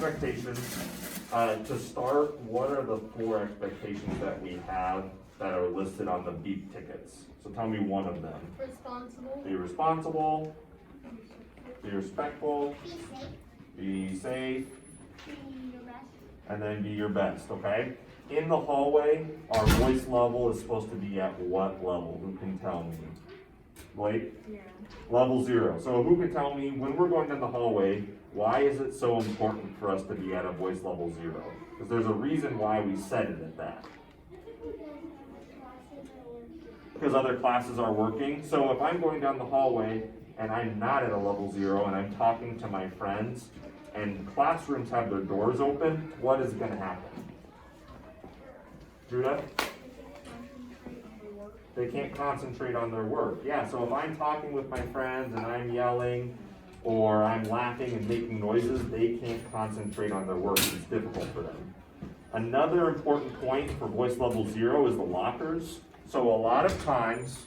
expectations. To start, what are the 4 expectations that we have that are listed on the beep tickets? So tell me one of them. Responsible. Be responsible. Be respectful. Be safe. Be your best. And then be your best, okay? In the hallway, our voice level is supposed to be at what level? Who can tell me? Blake? Yeah. Level 0. So who can tell me, when we're going down the hallway, why is it so important for us to be at a voice level 0? Because there's a reason why we set it at that. Because other classes are working. So if I'm going down the hallway and I'm not at a level 0 and I'm talking to my friends and classrooms have their doors open, what is going to happen? Judah? They can't concentrate on their work. Yeah, so if I'm talking with my friends and I'm yelling or I'm laughing and making noises, they can't concentrate on their work. It's difficult for them. Another important point for voice level 0 is the lockers. So a lot of times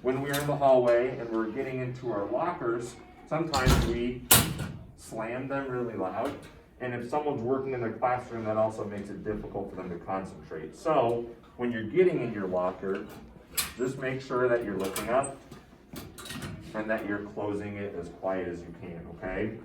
when we're in the hallway and we're getting into our lockers, sometimes we slam them really loud. And if someone's working in their classroom, that also makes it difficult for them to concentrate. So when you're getting in your locker, just make sure that you're looking up and that you're closing it as quiet as you can, okay?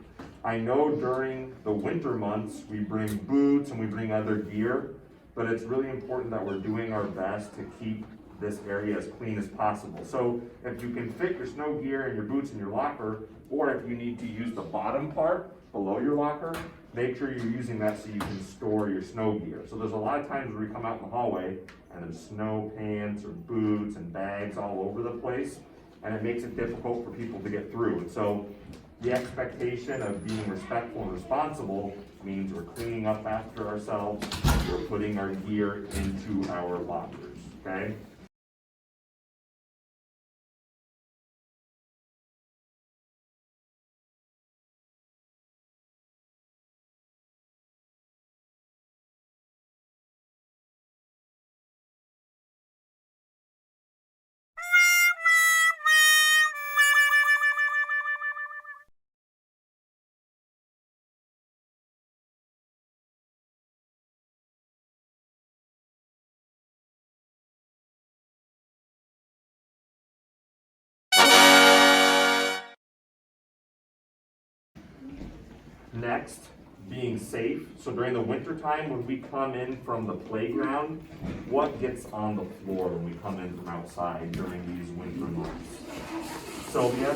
I know during the winter months, we bring boots and we bring other gear, but it's really important that we're doing our best to keep this area as clean as possible. So if you can fit your snow gear and your boots in your locker, or if you need to use the bottom part below your locker, make sure you're using that so you can store your snow gear. So there's a lot of times where we come out in the hallway and there's snow pants or boots and bags all over the place, and it makes it difficult for people to get through. And so the expectation of being respectful and responsible means we're cleaning up after ourselves, we're putting our gear into our lockers, okay? Next, being safe. So during the winter time, when we come in from the playground, what gets on the floor when we come in from outside during these winter months? Sylvia?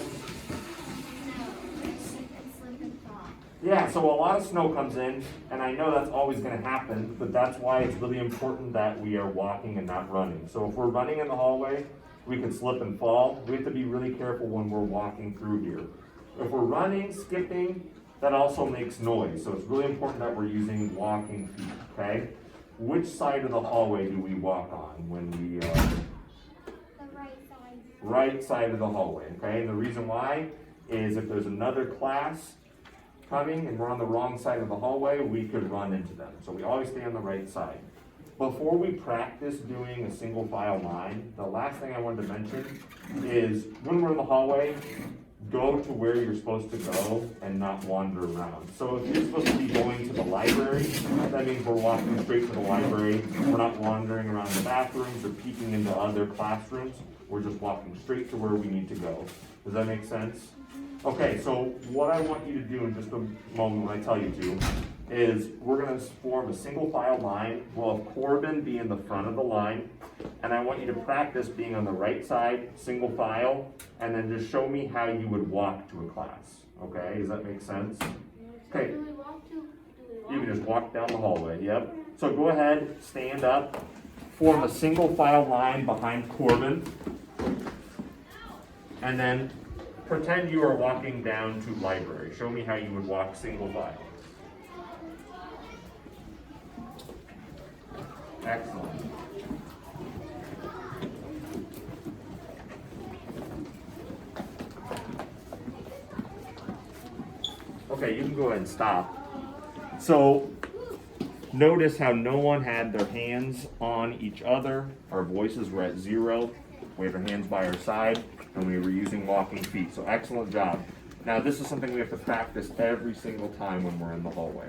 Yeah, so a lot of snow comes in, and I know that's always going to happen, but that's why it's really important that we are walking and not running. So if we're running in the hallway, we can slip and fall. We have to be really careful when we're walking through here. If we're running, skipping, that also makes noise. So it's really important that we're using walking feet, okay? Which side of the hallway do we walk on when we The right side. right side of the hallway, okay? And the reason why is if there's another class coming and we're on the wrong side of the hallway, we could run into them. So we always stay on the right side. Before we practice doing a single file line, the last thing I wanted to mention is when we're in the hallway, go to where you're supposed to go and not wander around. So if you're supposed to be going to the library, that means we're walking straight to the library. We're not wandering around the bathrooms or peeking into other classrooms. We're just walking straight to where we need to go. Does that make sense? Okay, so what I want you to do in just a moment when I tell you to is we're going to form a single file line. We'll have Corbin be in the front of the line, and I want you to practice being on the right side, single file, and then just show me how you would walk to a class. Okay, does that make sense? Okay, you can just walk down the hallway, yep. So go ahead, stand up, form a single file line behind Corbin, and then pretend you are walking down to library. Show me how you would walk single file. Excellent. Okay, you can go ahead and stop. So notice how no one had their hands on each other. Our voices were at 0. We had our hands by our side, and we were using walking feet. So excellent job. Now, this is something we have to practice every single time when we're in the hallway.